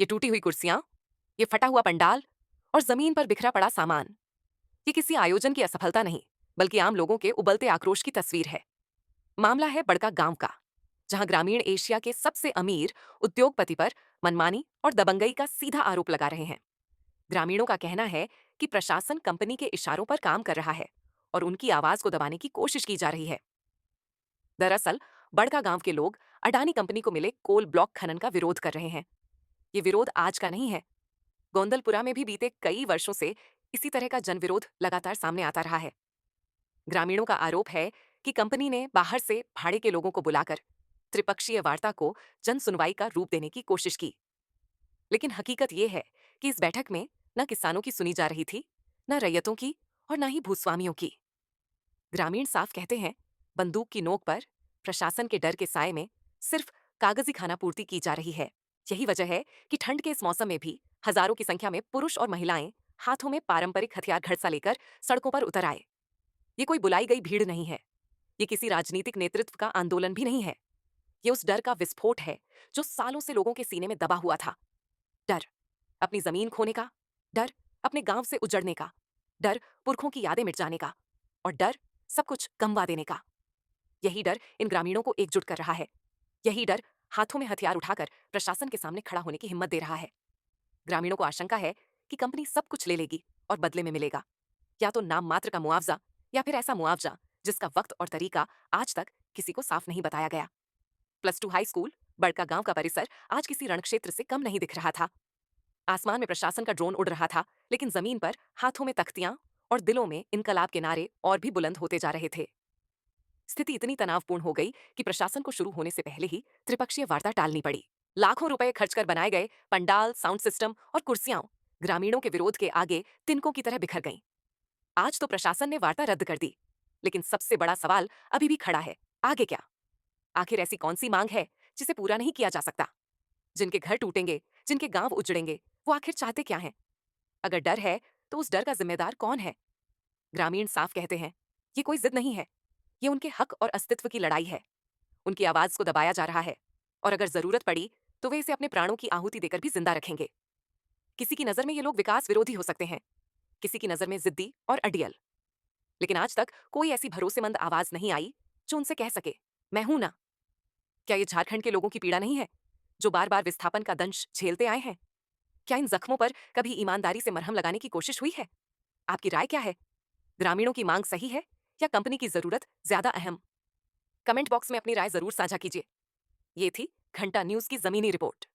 ये टूटी हुई कुर्सियां, ये फटा हुआ पंडाल और जमीन पर बिखरा पड़ा सामान, ये किसी आयोजन की असफलता नहीं, बल्कि आम लोगों के उबलते आक्रोश की तस्वीर है। मामला है बड़का गांव का, जहां ग्रामीण एशिया के सबसे अमीर उद्योगपति पर मनमानी और दबंगई का सीधा आरोप लगा रहे हैं। ग्रामीणों का कहना है कि प्रशासन कंपनी के इशारों पर काम कर रहा है और उनकी आवाज को दबाने की कोशिश की जा रही है। दरअसल बड़का गांव के लोग अडानी कंपनी को मिले कोल ब्लॉक खनन का विरोध कर रहे हैं। ये विरोध आज का नहीं है। गोंदलपुरा में भी बीते कई वर्षों से इसी तरह का जनविरोध लगातार सामने आता रहा है। ग्रामीणों का आरोप है कि कंपनी ने बाहर से भाड़े के लोगों को बुलाकर त्रिपक्षीय वार्ता को जन सुनवाई का रूप देने की कोशिश की। लेकिन हकीकत यह है कि इस बैठक में न किसानों की सुनी जा रही थी, न रैयतों की और न ही भूस्वामियों की। ग्रामीण साफ कहते हैं, बंदूक की नोक पर प्रशासन के डर के साए में सिर्फ कागजी खाना पूर्ति की जा रही है। यही वजह है कि ठंड के इस मौसम में भी हजारों की संख्या में पुरुष और महिलाएं हाथों में पारंपरिक हथियार घड़सा लेकर सड़कों पर उतर आए। ये कोई बुलाई गई भीड़ नहीं है, ये किसी राजनीतिक नेतृत्व का आंदोलन भी नहीं है। ये उस डर का विस्फोट है जो सालों से लोगों के सीने में दबा हुआ था। डर अपनी जमीन खोने का, डर अपने गांव से उजड़ने का, डर पुरखों की यादें मिट जाने का, और डर सब कुछ गंवा देने का। यही डर इन ग्रामीणों को एकजुट कर रहा है। यही डर हाथों में हथियार उठाकर प्रशासन के सामने खड़ा होने की हिम्मत दे रहा है। ग्रामीणों को आशंका है कि कंपनी सब कुछ ले लेगी और बदले में मिलेगा या तो नाम मात्र का मुआवजा, या फिर ऐसा मुआवजा जिसका वक्त और तरीका आज तक किसी को साफ नहीं बताया गया। +2 हाई स्कूल बड़का गांव का परिसर आज किसी रणक्षेत्र से कम नहीं दिख रहा था। आसमान में प्रशासन का ड्रोन उड़ रहा था, लेकिन जमीन पर हाथों में तख्तियां और दिलों में इनकलाब के नारे और भी बुलंद होते जा रहे थे। स्थिति इतनी तनावपूर्ण हो गई कि प्रशासन को शुरू होने से पहले ही त्रिपक्षीय वार्ता टालनी पड़ी। लाखों रुपए खर्च कर बनाए गए पंडाल, साउंड सिस्टम और कुर्सियां ग्रामीणों के विरोध के आगे तिनकों की तरह बिखर गईं। आज तो प्रशासन ने वार्ता रद्द कर दी, लेकिन सबसे बड़ा सवाल अभी भी खड़ा है, आगे क्या? आखिर ऐसी कौन सी मांग है जिसे पूरा नहीं किया जा सकता? जिनके घर टूटेंगे, जिनके गांव उजड़ेंगे, वो आखिर चाहते क्या हैं? अगर डर है, तो उस डर का जिम्मेदार कौन है? ग्रामीण साफ कहते हैं, ये कोई जिद नहीं है, ये उनके हक और अस्तित्व की लड़ाई है। उनकी आवाज को दबाया जा रहा है, और अगर जरूरत पड़ी तो वे इसे अपने प्राणों की आहुति देकर भी जिंदा रखेंगे। किसी की नजर में ये लोग विकास विरोधी हो सकते हैं, किसी की नजर में जिद्दी और अडियल, लेकिन आज तक कोई ऐसी भरोसेमंद आवाज नहीं आई जो उनसे कह सके, मैं हूं ना। क्या ये झारखंड के लोगों की पीड़ा नहीं है, जो बार बार विस्थापन का दंश झेलते आए हैं? क्या इन जख्मों पर कभी ईमानदारी से मरहम लगाने की कोशिश हुई है? आपकी राय क्या है? ग्रामीणों की मांग सही है या कंपनी की जरूरत ज्यादा अहम? कमेंट बॉक्स में अपनी राय जरूर साझा कीजिए। ये थी घंटा न्यूज की जमीनी रिपोर्ट।